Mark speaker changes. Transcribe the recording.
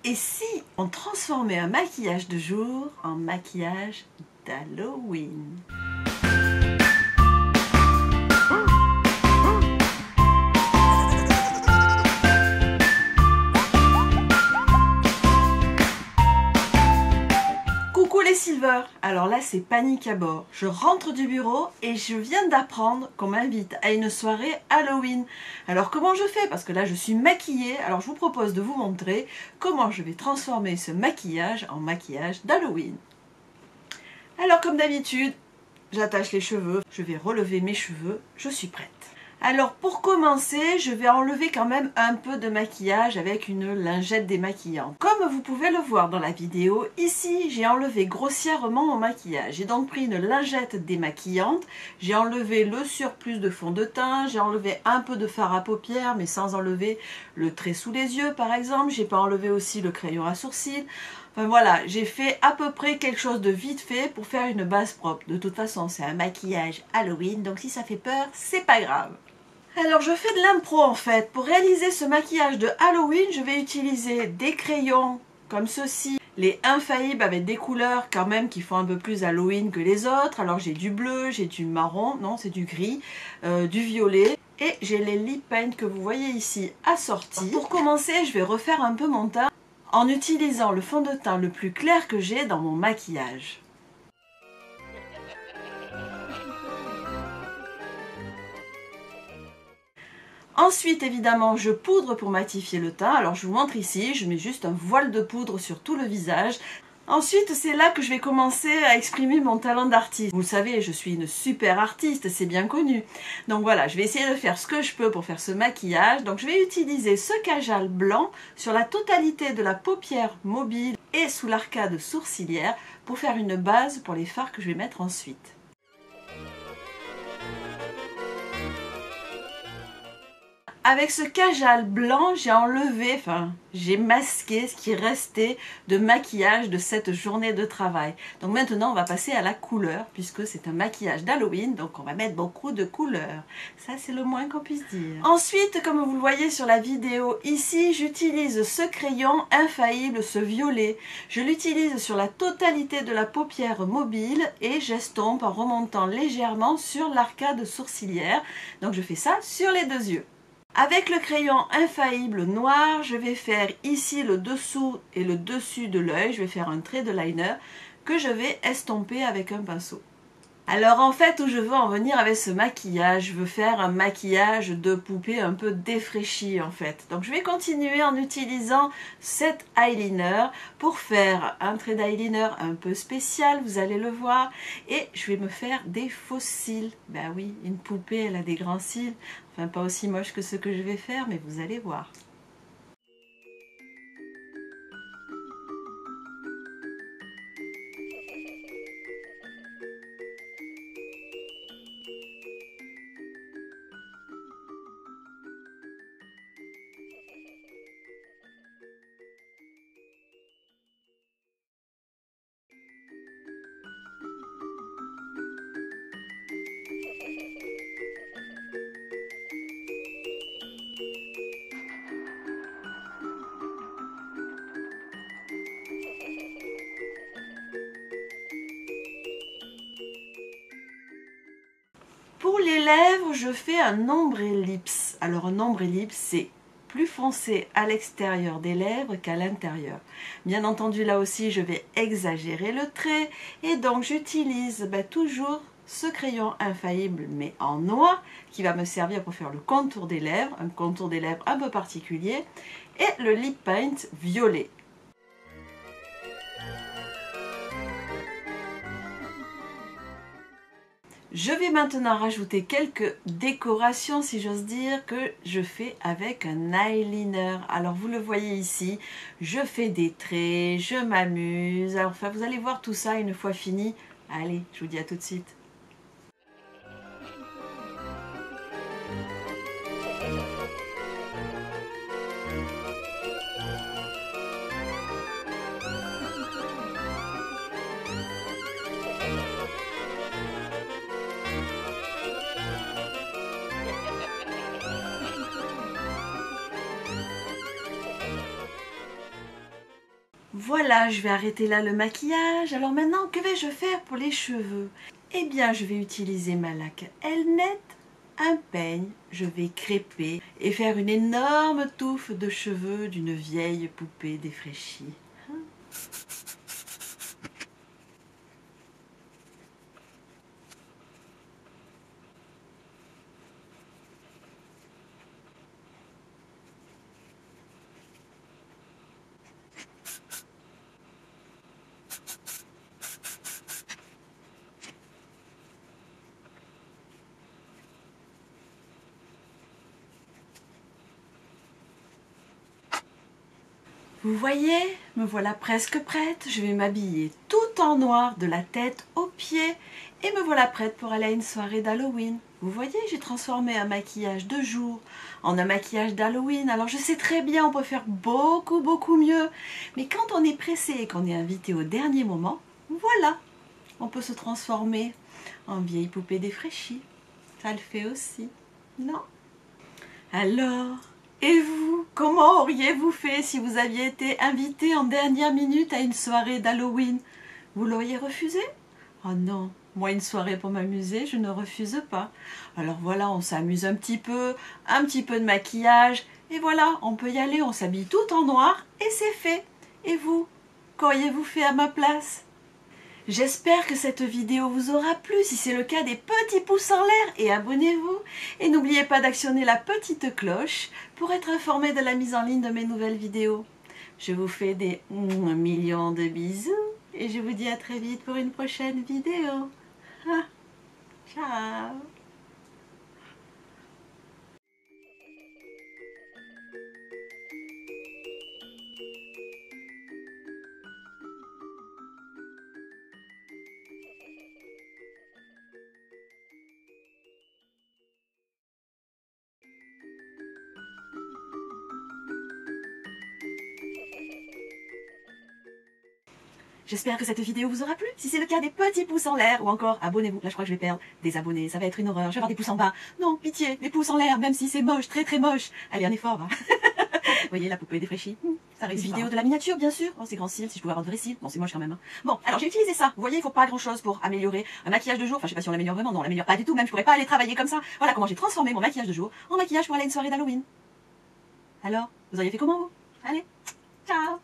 Speaker 1: Et si on transformait un maquillage de jour en maquillage d'Halloween? Coucou les Silver! Alors là c'est panique à bord. Je rentre du bureau et je viens d'apprendre qu'on m'invite à une soirée Halloween. Alors comment je fais? Parce que là je suis maquillée. Alors je vous propose de vous montrer comment je vais transformer ce maquillage en maquillage d'Halloween. Alors comme d'habitude, j'attache les cheveux. Je vais relever mes cheveux. Je suis prête. Alors pour commencer, je vais enlever quand même un peu de maquillage avec une lingette démaquillante. Comme vous pouvez le voir dans la vidéo, ici j'ai enlevé grossièrement mon maquillage. J'ai donc pris une lingette démaquillante, j'ai enlevé le surplus de fond de teint, j'ai enlevé un peu de fard à paupières mais sans enlever le trait sous les yeux par exemple. J'ai pas enlevé aussi le crayon à sourcils. Enfin voilà, j'ai fait à peu près quelque chose de vite fait pour faire une base propre. De toute façon, c'est un maquillage Halloween, donc si ça fait peur, c'est pas grave. Alors je fais de l'impro en fait. Pour réaliser ce maquillage de Halloween, je vais utiliser des crayons comme ceci. Les infaillibles avec des couleurs quand même qui font un peu plus Halloween que les autres. Alors j'ai du bleu, j'ai du marron, non c'est du gris, du violet. Et j'ai les lip paint que vous voyez ici assortis. Pour commencer, je vais refaire un peu mon teint en utilisant le fond de teint le plus clair que j'ai dans mon maquillage. Ensuite, évidemment, je poudre pour matifier le teint. Alors, je vous montre ici, je mets juste un voile de poudre sur tout le visage. Ensuite, c'est là que je vais commencer à exprimer mon talent d'artiste. Vous le savez, je suis une super artiste, c'est bien connu. Donc voilà, je vais essayer de faire ce que je peux pour faire ce maquillage. Donc, je vais utiliser ce kajal blanc sur la totalité de la paupière mobile et sous l'arcade sourcilière pour faire une base pour les fards que je vais mettre ensuite. Avec ce kajal blanc, j'ai enlevé, j'ai masqué ce qui restait de maquillage de cette journée de travail. Donc maintenant, on va passer à la couleur, puisque c'est un maquillage d'Halloween, donc on va mettre beaucoup de couleurs. Ça, c'est le moins qu'on puisse dire. Ensuite, comme vous le voyez sur la vidéo ici, j'utilise ce crayon infaillible, ce violet. Je l'utilise sur la totalité de la paupière mobile et j'estompe en remontant légèrement sur l'arcade sourcilière. Donc je fais ça sur les deux yeux. Avec le crayon infaillible noir, je vais faire ici le dessous et le dessus de l'œil. Je vais faire un trait de liner que je vais estomper avec un pinceau. Alors en fait, où je veux en venir avec ce maquillage, je veux faire un maquillage de poupée un peu défraîchi en fait. Donc je vais continuer en utilisant cet eyeliner pour faire un trait d'eyeliner un peu spécial, vous allez le voir. Et je vais me faire des faux cils. Ben oui, une poupée, elle a des grands cils. Enfin, pas aussi moche que ce que je vais faire, mais vous allez voir. Pour les lèvres, je fais un ombre ellipse. Alors un ombre ellipse, c'est plus foncé à l'extérieur des lèvres qu'à l'intérieur. Bien entendu, là aussi, je vais exagérer le trait. Et donc, j'utilise toujours ce crayon infaillible, mais en noir, qui va me servir pour faire le contour des lèvres, un contour des lèvres un peu particulier, et le lip paint violet. Je vais maintenant rajouter quelques décorations, si j'ose dire, que je fais avec un eyeliner. Alors vous le voyez ici, je fais des traits, je m'amuse. Enfin, vous allez voir tout ça une fois fini. Allez, je vous dis à tout de suite. Voilà, je vais arrêter là le maquillage. Alors maintenant, que vais-je faire pour les cheveux? Eh bien, je vais utiliser ma laque Elnet, un peigne, je vais crêper et faire une énorme touffe de cheveux d'une vieille poupée défraîchie. Vous voyez, me voilà presque prête. Je vais m'habiller tout en noir de la tête aux pieds et me voilà prête pour aller à une soirée d'Halloween. Vous voyez, j'ai transformé un maquillage de jour en un maquillage d'Halloween. Alors je sais très bien, on peut faire beaucoup mieux. Mais quand on est pressé et qu'on est invité au dernier moment, voilà, on peut se transformer en vieille poupée défraîchie. Ça le fait aussi, non? Alors, et vous, comment auriez-vous fait si vous aviez été invité en dernière minute à une soirée d'Halloween? Vous l'auriez refusé? Oh non, moi une soirée pour m'amuser, je ne refuse pas. Alors voilà, on s'amuse un petit peu de maquillage, et voilà, on peut y aller, on s'habille tout en noir, et c'est fait. Et vous, qu'auriez-vous fait à ma place? J'espère que cette vidéo vous aura plu. Si c'est le cas, des petits pouces en l'air et abonnez-vous. Et n'oubliez pas d'actionner la petite cloche pour être informé de la mise en ligne de mes nouvelles vidéos. Je vous fais des millions de bisous et je vous dis à très vite pour une prochaine vidéo. Ciao. J'espère que cette vidéo vous aura plu. Si c'est le cas, des petits pouces en l'air ou encore abonnez-vous. Là, je crois que je vais perdre des abonnés. Ça va être une horreur. Je vais avoir des pouces en bas. Non, pitié, des pouces en l'air, même si c'est moche, très moche. Allez, un effort. Hein. Vous voyez, la poupée défraîchie. Ça réussit. Vidéo de la miniature, bien sûr. Oh, c'est grand cils, si je pouvais avoir de vrais cils. Bon, c'est moche quand même. Hein. Bon, alors j'ai utilisé ça. Vous voyez, il faut pas grand-chose pour améliorer un maquillage de jour. Enfin, je sais pas si on l'améliore vraiment. Non, on l'améliore pas du tout. Même, je pourrais pas aller travailler comme ça. Voilà comment j'ai transformé mon maquillage de jour en maquillage pour aller à une soirée d'Halloween. Alors, vous auriez fait comment, vous? Allez, ciao.